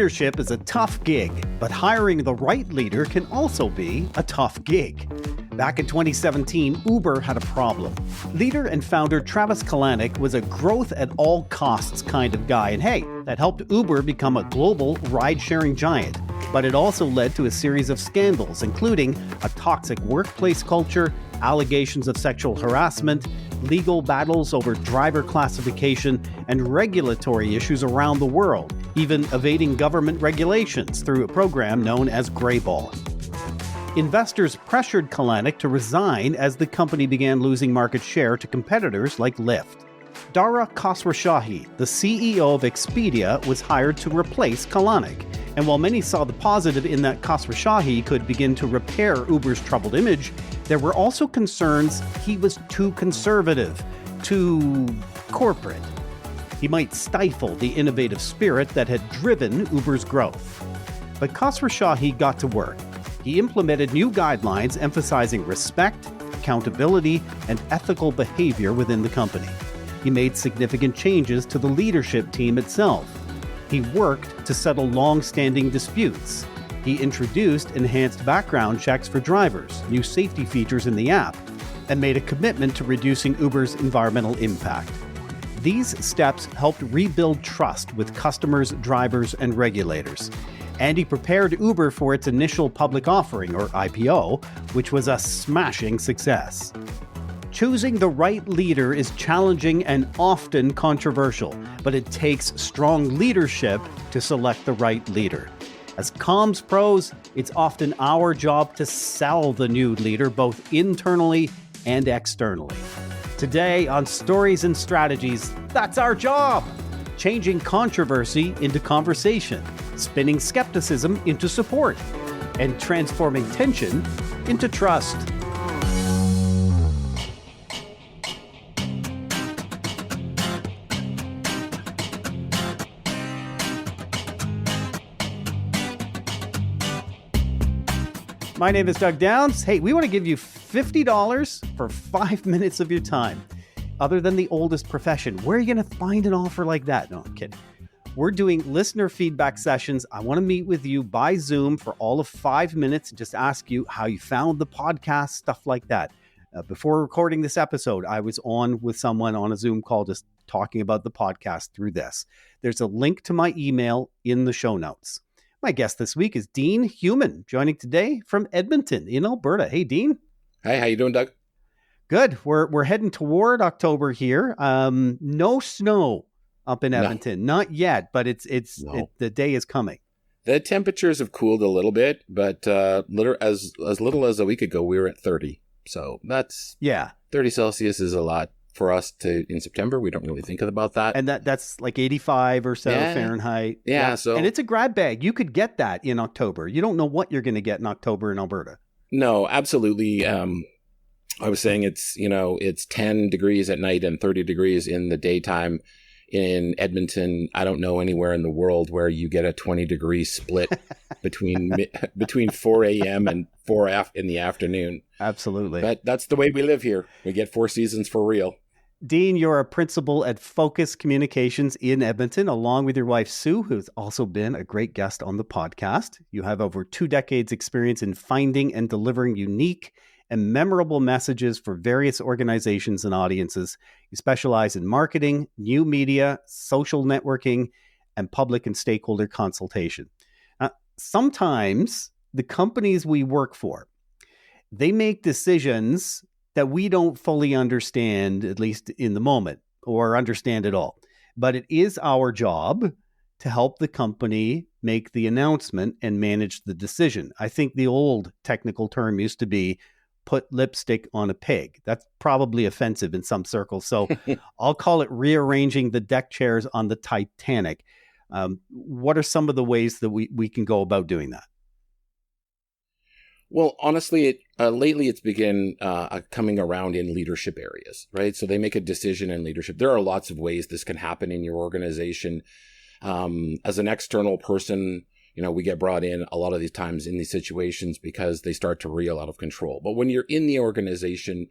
Leadership is a tough gig, but hiring the right leader can also be a tough gig. Back in 2017, Uber had a problem. Leader and founder Travis Kalanick was a growth at all costs kind of guy, and hey, that helped Uber become a global ride-sharing giant. But it also led to a series of scandals, including a toxic workplace culture, allegations of sexual harassment, legal battles over driver classification, and regulatory issues around the world, even evading government regulations through a program known as Greyball. Investors pressured Kalanick to resign as the company began losing market share to competitors like Lyft. Dara Khosrowshahi, the CEO of Expedia, was hired to replace Kalanick. And while many saw the positive in that Khosrowshahi could begin to repair Uber's troubled image, there were also concerns he was too conservative, too corporate. He might stifle the innovative spirit that had driven Uber's growth. But Khosrowshahi got to work. He implemented new guidelines emphasizing respect, accountability, and ethical behavior within the company. He made significant changes to the leadership team itself. He worked to settle long-standing disputes. He introduced enhanced background checks for drivers, new safety features in the app, and made a commitment to reducing Uber's environmental impact. These steps helped rebuild trust with customers, drivers, and regulators. And he prepared Uber for its initial public offering, or IPO, which was a smashing success. Choosing the right leader is challenging and often controversial, but it takes strong leadership to select the right leader. As comms pros, it's often our job to sell the new leader both internally and externally. Today on Stories and Strategies, that's our job! Changing controversy into conversation, spinning skepticism into support, and transforming tension into trust. My name is Doug Downs. Hey, we want to give you $50 for 5 minutes of your time. Other than the oldest profession, where are you going to find an offer like that? No, I'm kidding. We're doing listener feedback sessions. I want to meet with you by Zoom for all of 5 minutes and just ask you how you found the podcast, stuff like that. Before recording this episode, I was on with someone on a Zoom call just talking about the podcast through this. There's a link to my email in the show notes. My guest this week is Dean Heuman, joining today from Edmonton in Alberta. Hey, Dean. Hey, how you doing, Doug? Good. We're heading toward October here. No snow up in Edmonton, not yet, but the day is coming. The temperatures have cooled a little bit, but as little as a week ago, we were at 30. So that's 30 Celsius is a lot for us in September. We don't really think about that. And that's like 85 or so Fahrenheit. Yeah. So, and it's a grab bag. You could get that in October. You don't know what you're going to get in October in Alberta. No, absolutely. I was saying it's 10 degrees at night and 30 degrees in the daytime in Edmonton. I don't know anywhere in the world where you get a 20-degree split between 4 a.m. and 4 in the afternoon. Absolutely. But that's the way we live here. We get 4 seasons for real. Dean, you're a principal at Focus Communications in Edmonton, along with your wife, Sue, who's also been a great guest on the podcast. You have over 2 decades experience in finding and delivering unique and memorable messages for various organizations and audiences. You specialize in marketing, new media, social networking, and public and stakeholder consultation. Sometimes the companies we work for, they make decisions that we don't fully understand, at least in the moment, or understand at all. But it is our job to help the company make the announcement and manage the decision. I think the old technical term used to be put lipstick on a pig. That's probably offensive in some circles. So I'll call it rearranging the deck chairs on the Titanic. What are some of the ways that we can go about doing that? Well, honestly, lately it's begun coming around in leadership areas, right? So they make a decision in leadership. There are lots of ways this can happen in your organization. As an external person, we get brought in a lot of these times in these situations because they start to reel out of control. But when you're in the organization,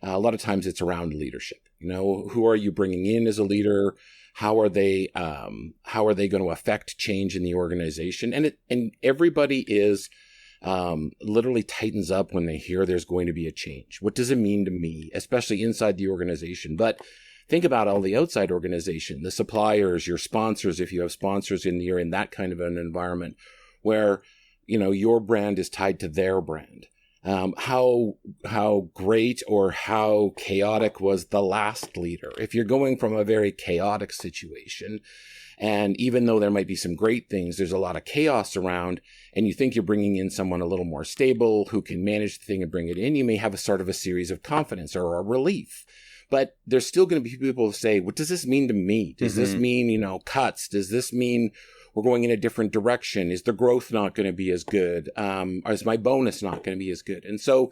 a lot of times it's around leadership. Who are you bringing in as a leader? How are they going to affect change in the organization? And everybody is literally tightens up when they hear there's going to be a change. What does it mean to me, especially inside the organization? But think about all the outside organization, the suppliers, your sponsors, if you have sponsors you're in that kind of an environment where, your brand is tied to their brand. How great or how chaotic was the last leader? If you're going from a very chaotic situation, and even though there might be some great things, there's a lot of chaos around, and you think you're bringing in someone a little more stable who can manage the thing and bring it in, you may have a sort of a series of confidence or a relief. But there's still going to be people who say, what does this mean to me? Does this mean, cuts? Does this mean we're going in a different direction? Is the growth not going to be as good? Or is my bonus not going to be as good? And so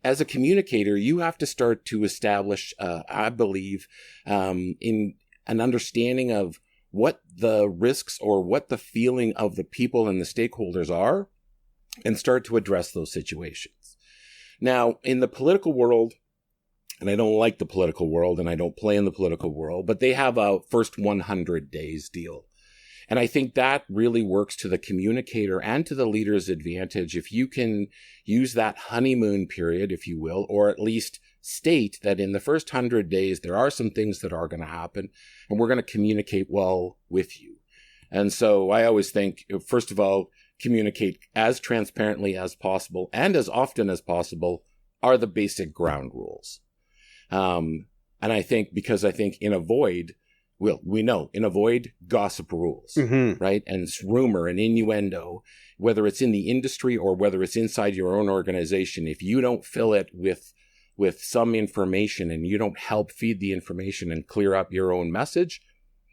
as a communicator, you have to start to establish, I believe, in an understanding of what the risks or what the feeling of the people and the stakeholders are, and start to address those situations. Now, in the political world, and I don't like the political world and I don't play in the political world, but they have a first 100 days deal. And I think that really works to the communicator and to the leader's advantage if you can use that honeymoon period, if you will, or at least state that in the first 100 days, there are some things that are going to happen and we're going to communicate well with you. And so I always think, first of all, communicate as transparently as possible and as often as possible are the basic ground rules. And I think in a void, we know in a void, gossip rules, right? And it's rumor and innuendo, whether it's in the industry or whether it's inside your own organization. If you don't fill it with some information and you don't help feed the information and clear up your own message,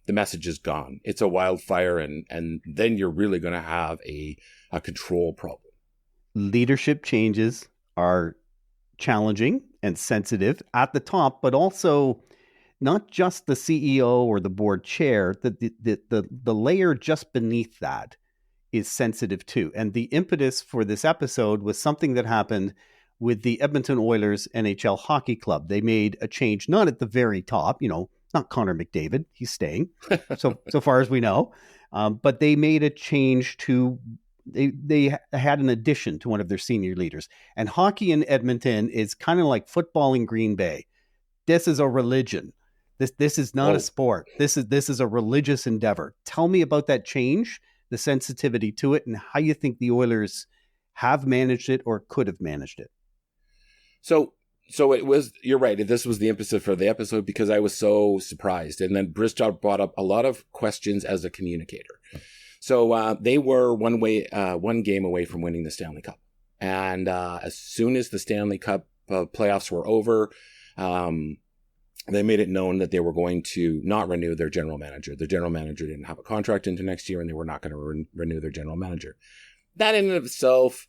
the message is gone. It's a wildfire, and then you're really going to have a control problem. Leadership changes are challenging and sensitive at the top, but also not just the CEO or the board chair, the layer just beneath that is sensitive too. And the impetus for this episode was something that happened with the Edmonton Oilers NHL Hockey Club. They made a change, not at the very top, not Connor McDavid, he's staying, so far as we know, but they made a change to, they had an addition to one of their senior leaders. And hockey in Edmonton is kind of like football in Green Bay. This is a religion. This is not a sport. This is a religious endeavor. Tell me about that change, the sensitivity to it, and how you think the Oilers have managed it or could have managed it. So it was, you're right. This was the impetus for the episode because I was so surprised. And then Brisjob brought up a lot of questions as a communicator. So they were one game away from winning the Stanley Cup. And as soon as the Stanley Cup playoffs were over, they made it known that they were going to not renew their general manager. The general manager didn't have a contract into next year, and they were not going to renew their general manager. That in and of itself,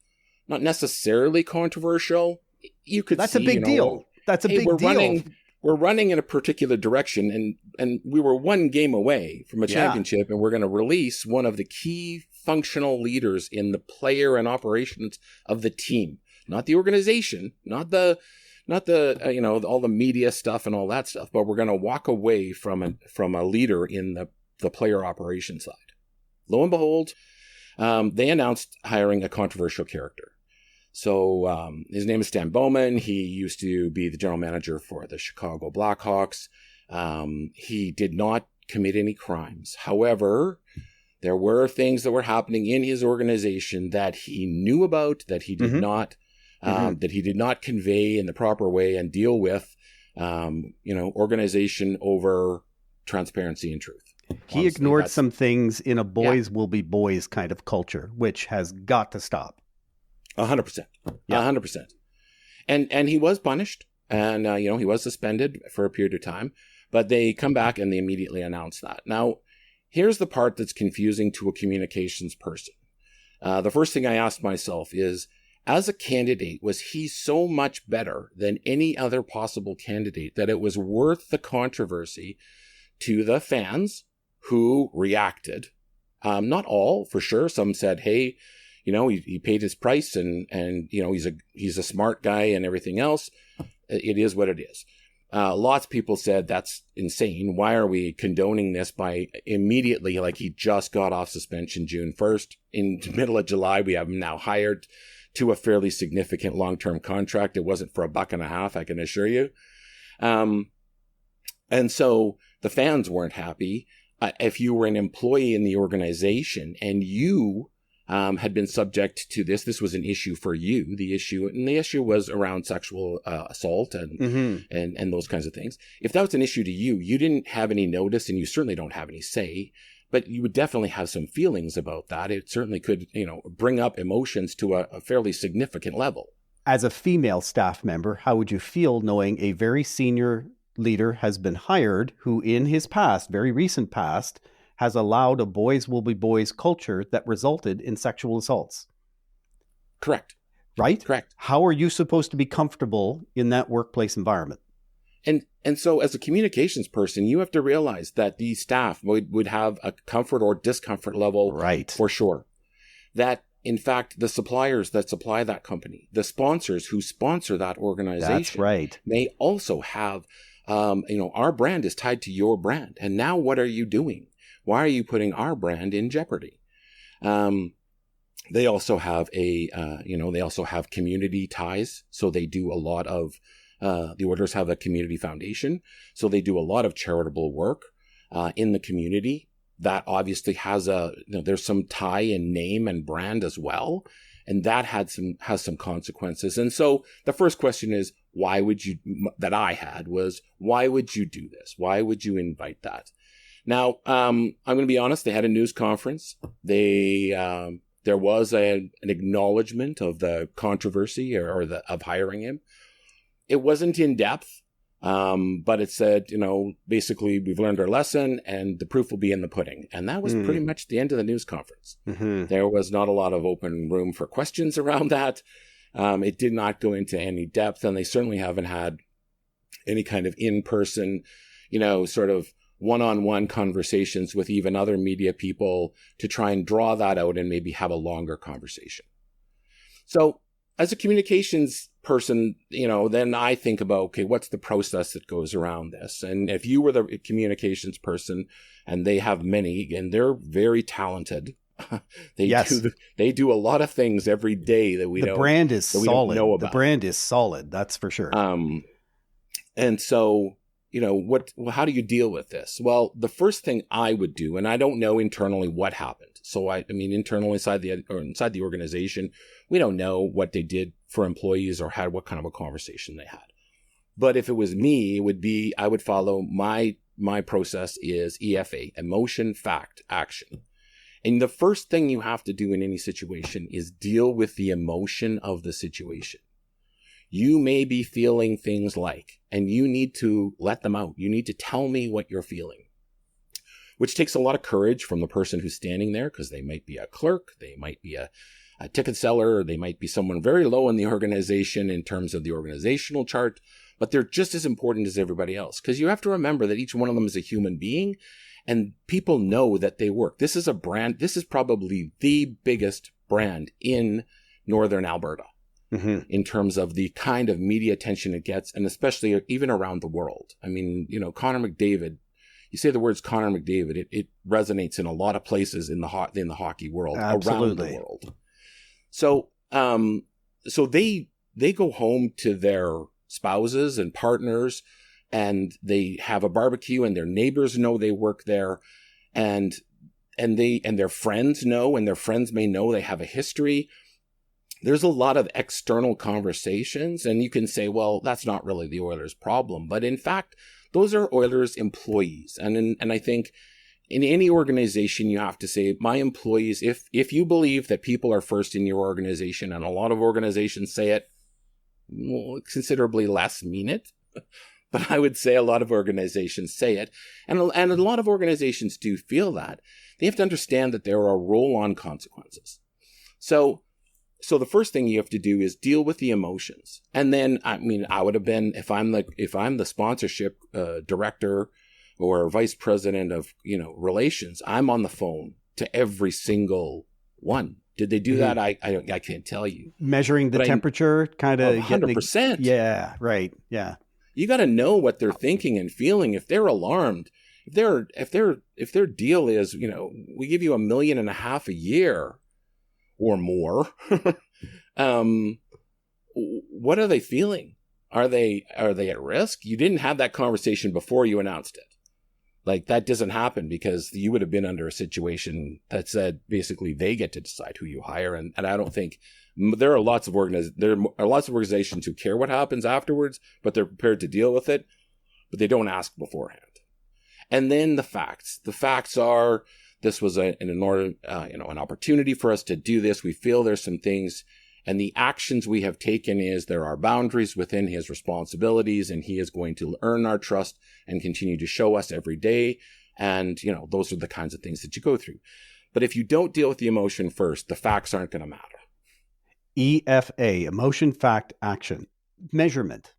not necessarily controversial. You could That's see, a big deal. That's a big deal. We're running in a particular direction, and we were one game away from a championship, and we're going to release one of the key functional leaders in the player and operations of the team, not the organization, not the all the media stuff and all that stuff, but we're going to walk away from a leader in the player operations side. Lo and behold, they announced hiring a controversial character. So his name is Stan Bowman. He used to be the general manager for the Chicago Blackhawks. He did not commit any crimes. However, there were things that were happening in his organization that he knew about, that he did not that he did not convey in the proper way and deal with, organization over transparency and truth. He honestly ignored some things in a boys will be boys kind of culture, which has got to stop. 100%. 100%. And he was punished, and he was suspended for a period of time, but they come back and they immediately announce that. Now, here's the part that's confusing to a communications person. The first thing I asked myself is, as a candidate, was he so much better than any other possible candidate that it was worth the controversy to the fans who reacted? Not all, for sure. Some said, hey, he paid his price and he's a smart guy and everything else. It is what it is. Lots of people said that's insane. Why are we condoning this by immediately, like he just got off suspension June 1st. In the middle of July, we have him now hired to a fairly significant long-term contract. It wasn't for $1.50, I can assure you. And so the fans weren't happy. If you were an employee in the organization and you had been subject to this was an issue for you. The issue was around sexual assault and those kinds of things. If that was an issue to you, you didn't have any notice, and you certainly don't have any say, but you would definitely have some feelings about that. It certainly could, bring up emotions to a fairly significant level. As a female staff member, how would you feel knowing a very senior leader has been hired who in his past, very recent past, has allowed a boys will be boys culture that resulted in sexual assaults? Correct. Right? Correct. How are you supposed to be comfortable in that workplace environment? And so as a communications person, you have to realize that the staff would have a comfort or discomfort level, right, for sure. That, in fact, the suppliers that supply that company, the sponsors who sponsor that organization, that's right, may also have, our brand is tied to your brand. And now what are you doing? Why are you putting our brand in jeopardy? They also have they also have community ties. So they do a lot of, the Oilers have a community foundation. So they do a lot of charitable work, in the community. That obviously has there's some tie in name and brand as well. And that has some consequences. And so the first question is, why would you do this? Why would you invite that? Now, I'm going to be honest. They had a news conference. There was an acknowledgement of the controversy of hiring him. It wasn't in depth, but it said, basically we've learned our lesson and the proof will be in the pudding. And that was pretty much the end of the news conference. Mm-hmm. There was not a lot of open room for questions around that. It did not go into any depth, and they certainly haven't had any kind of in-person, sort of one-on-one conversations with even other media people to try and draw that out and maybe have a longer conversation. So as a communications person, then I think about, okay, what's the process that goes around this? And if you were the communications person, and they have many, and they're very talented, they do a lot of things every day that the brand is solid. Know about. The brand is solid, that's for sure. And so, how do you deal with this? Well, the first thing I would do, and I don't know internally what happened. So I mean, internally inside the organization, we don't know what they did for employees or what kind of a conversation they had. But if it was me, I would follow my process is EFA, emotion, fact, action. And the first thing you have to do in any situation is deal with the emotion of the situation. You may be feeling things and you need to let them out. You need to tell me what you're feeling, which takes a lot of courage from the person who's standing there, because they might be a clerk, they might be a ticket seller, or they might be someone very low in the organization in terms of the organizational chart, but they're just as important as everybody else, because you have to remember that each one of them is a human being, and people know that they work. This is a brand. This is probably the biggest brand in Northern Alberta. Mm-hmm. In terms of the kind of media attention it gets, and especially even around the world. I mean, Connor McDavid, you say the words Connor McDavid, it resonates in a lot of places in the hockey world. Absolutely. Around the world. So, so they go home to their spouses and partners, and they have a barbecue, and their neighbors know they work there, and their friends know, and their friends may know they have a history. There's a lot of external conversations, and you can say, well, that's not really the Oilers' problem. But in fact, those are Oilers employees. And I think in any organization, you have to say, my employees, if you believe that people are first in your organization, and a lot of organizations say it, considerably less mean it. But I would say a lot of organizations say it. And a lot of organizations do feel that. They have to understand that there are roll-on consequences. So the first thing you have to do is deal with the emotions. And then, I mean, I would have been, if I'm the sponsorship director or vice president of, relations, I'm on the phone to every single one. Did they do that? I can't tell you. Measuring the temperature, kind of 100%. Yeah, right. Yeah. You got to know what they're thinking and feeling. If they're alarmed, if their deal is, we give you $1.5 million a year or more, what are they feeling? Are they at risk? You didn't have that conversation before you announced it. Like, that doesn't happen, because you would have been under a situation that said basically they get to decide who you hire. And I don't think there are lots of organizations who care what happens afterwards, but they're prepared to deal with it, but they don't ask beforehand. And then the facts. The facts are, this was an opportunity for us to do this. We feel there's some things, and the actions we have taken is there are boundaries within his responsibilities, and he is going to earn our trust and continue to show us every day. And, those are the kinds of things that you go through. But if you don't deal with the emotion first, the facts aren't going to matter. EFA, emotion, fact, action. Measurement.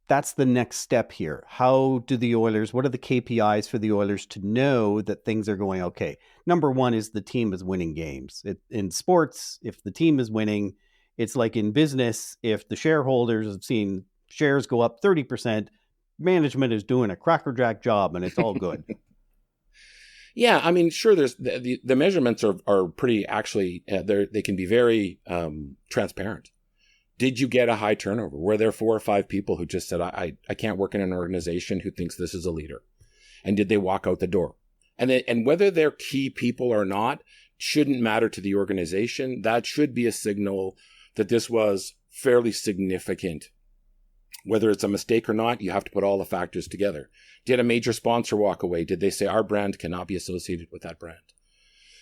That's the next step here. What are the KPIs for the Oilers to know that things are going okay? Number one is the team is winning games. In sports, if the team is winning, it's like in business, if the shareholders have seen shares go up 30%, management is doing a crackerjack job and it's all good. Yeah, I mean, sure, there's the measurements are pretty, actually, they can be very transparent. Did you get a high turnover? Were there 4 or 5 people who just said, I can't work in an organization who thinks this is a leader? And did they walk out the door? And whether they're key people or not shouldn't matter to the organization. That should be a signal that this was fairly significant. Whether it's a mistake or not, you have to put all the factors together. Did a major sponsor walk away? Did they say our brand cannot be associated with that brand?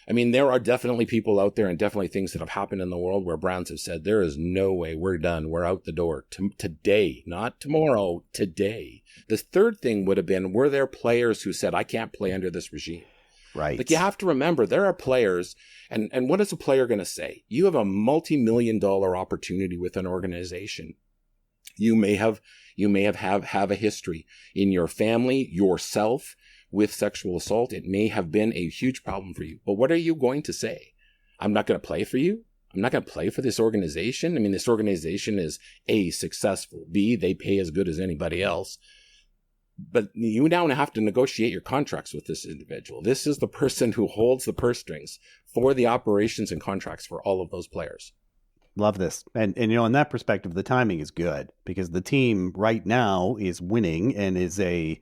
I mean, there are definitely people out there and definitely things that have happened in the world where brands have said, there is no way, we're done. We're out the door today, not tomorrow, today. The third thing would have been, were there players who said, I can't play under this regime? Right. Like, you have to remember, there are players, and what is a player going to say? You have a multi-million-dollar opportunity with an organization. You may have a history in your family, yourself, with sexual assault. It may have been a huge problem for you. But what are you going to say? I'm not going to play for you. I'm not going to play for this organization. I mean, this organization is A, successful. B, they pay as good as anybody else. But you now have to negotiate your contracts with this individual. This is the person who holds the purse strings for the operations and contracts for all of those players. Love this. And in that perspective, the timing is good, because the team right now is winning and is a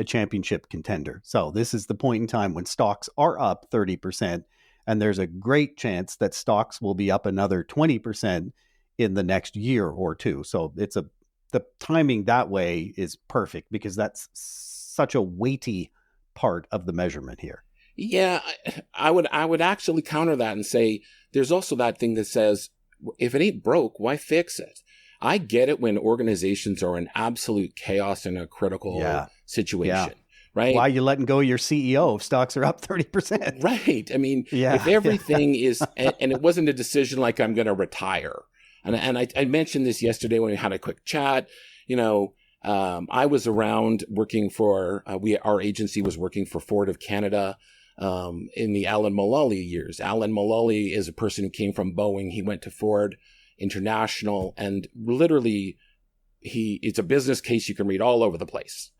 championship contender. So this is the point in time when stocks are up 30%, and there's a great chance that stocks will be up another 20% in the next year or two. So the timing that way is perfect, because that's such a weighty part of the measurement here. Yeah, I would actually counter that and say there's also that thing that says, if it ain't broke, why fix it? I get it when organizations are in absolute chaos in a critical situation, right? Why are you letting go of your CEO if stocks are up 30%? Right. I mean, if everything is, and it wasn't a decision like I'm going to retire. And I mentioned this yesterday when we had a quick chat. I was around working for, our agency was working for Ford of Canada in the Alan Mulally years. Alan Mulally is a person who came from Boeing. He went to Ford International, and literally it's a business case you can read all over the place.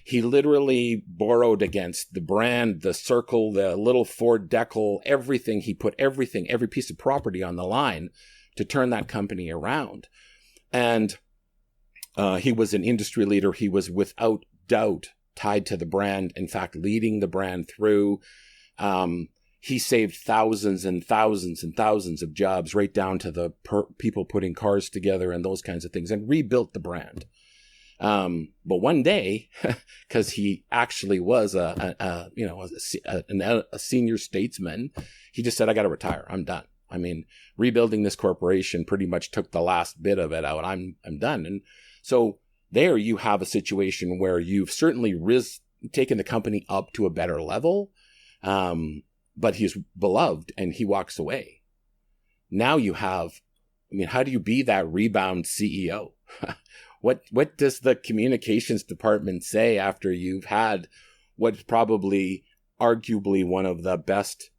He literally borrowed against the brand, the circle, the little Ford decal, everything. He put every piece of property on the line to turn that company around. And he was an industry leader. He was without doubt tied to the brand, in fact, leading the brand through. He saved thousands and thousands and thousands of jobs, right down to the people putting cars together and those kinds of things, and rebuilt the brand. But one day, because he actually was a senior statesman, he just said, I got to retire. I'm done. I mean, rebuilding this corporation pretty much took the last bit of it out. I'm done. And so there you have a situation where you've certainly taken the company up to a better level. But he's beloved and he walks away. Now you have, how do you be that rebound CEO? What does the communications department say after you've had what's probably arguably one of the best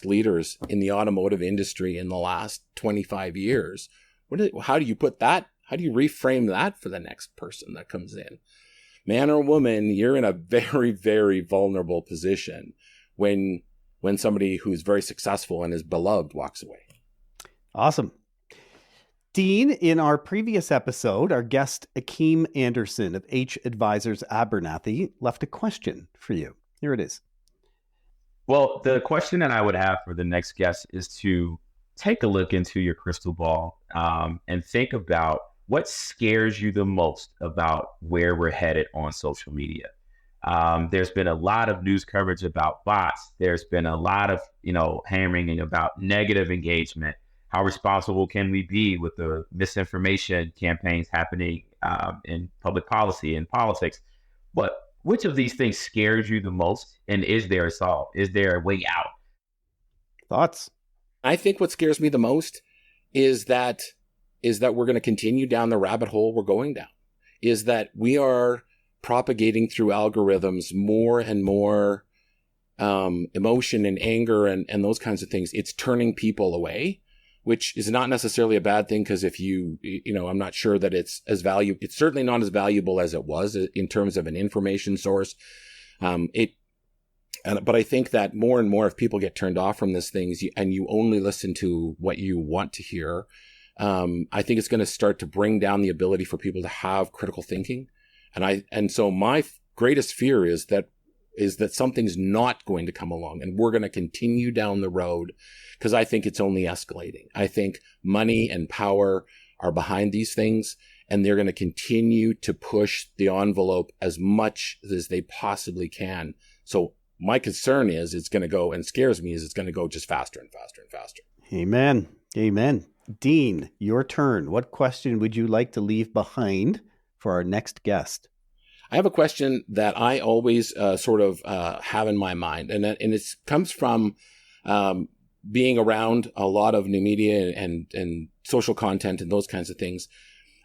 leaders in the automotive industry in the last 25 years? How do you put that How do you reframe that for the next person that comes in? Man or woman, you're in a very, very vulnerable position when somebody who's very successful and is beloved walks away. Awesome. Dean, in our previous episode, our guest Akeem Anderson of H Advisors Abernathy left a question for you. Here it is. Well, the question that I would have for the next guest is to take a look into your crystal ball and think about what scares you the most about where we're headed on social media. There's been a lot of news coverage about bots. There's been a lot of, hammering about negative engagement. How responsible can we be with the misinformation campaigns happening in public policy and politics? But which of these things scares you the most? And is there a solve? Is there a way out? Thoughts? I think what scares me the most is that we're going to continue down the rabbit hole we're going down. Is that we are propagating through algorithms more and more emotion and anger and those kinds of things. It's turning people away, which is not necessarily a bad thing, because if I'm not sure that it's certainly not as valuable as it was in terms of an information source. But I think that more and more, if people get turned off from these things and you only listen to what you want to hear, I think it's going to start to bring down the ability for people to have critical thinking. And so my greatest fear is that something's not going to come along and we're going to continue down the road, because I think it's only escalating. I think money and power are behind these things, and they're going to continue to push the envelope as much as they possibly can. So my concern is it's going to go, and scares me, is it's going to go just faster and faster and faster. Amen. Amen. Dean, your turn. What question would you like to leave behind for our next guest? I have a question that I always have in my mind, and it comes from being around a lot of new media and social content and those kinds of things.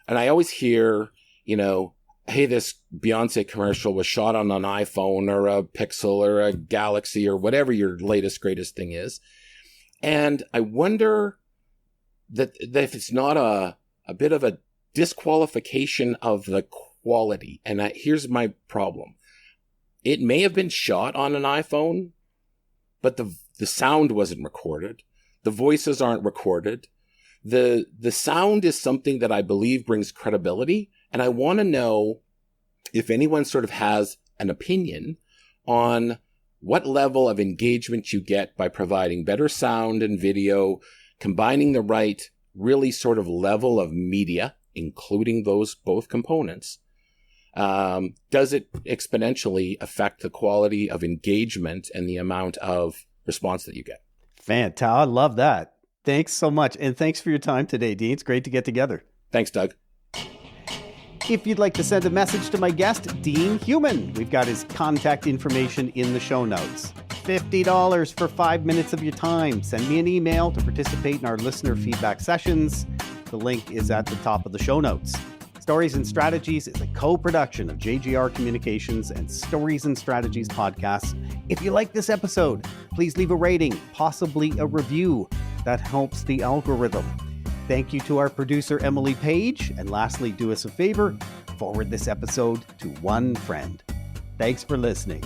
And I always hear, hey, this Beyonce commercial was shot on an iPhone or a Pixel or a Galaxy or whatever your latest, greatest thing is. And I wonder that if it's not a bit of a disqualification of the quality. And here's my problem. It may have been shot on an iPhone, but the sound wasn't recorded. The voices aren't recorded. The sound is something that I believe brings credibility. And I want to know if anyone sort of has an opinion on what level of engagement you get by providing better sound and video, combining the right really sort of level of media, including those both components. Does it exponentially affect the quality of engagement and the amount of response that you get? Fantastic. I love that. Thanks so much. And thanks for your time today, Dean. It's great to get together. Thanks, Doug. If you'd like to send a message to my guest, Dean Heuman, we've got his contact information in the show notes. $50 for 5 minutes of your time. Send me an email to participate in our listener feedback sessions. The link is at the top of the show notes. Stories and Strategies is a co-production of JGR Communications and Stories and Strategies podcasts. If you like this episode, please leave a rating, possibly a review. That helps the algorithm. Thank you to our producer, Emily Page. And lastly, do us a favor, forward this episode to one friend. Thanks for listening.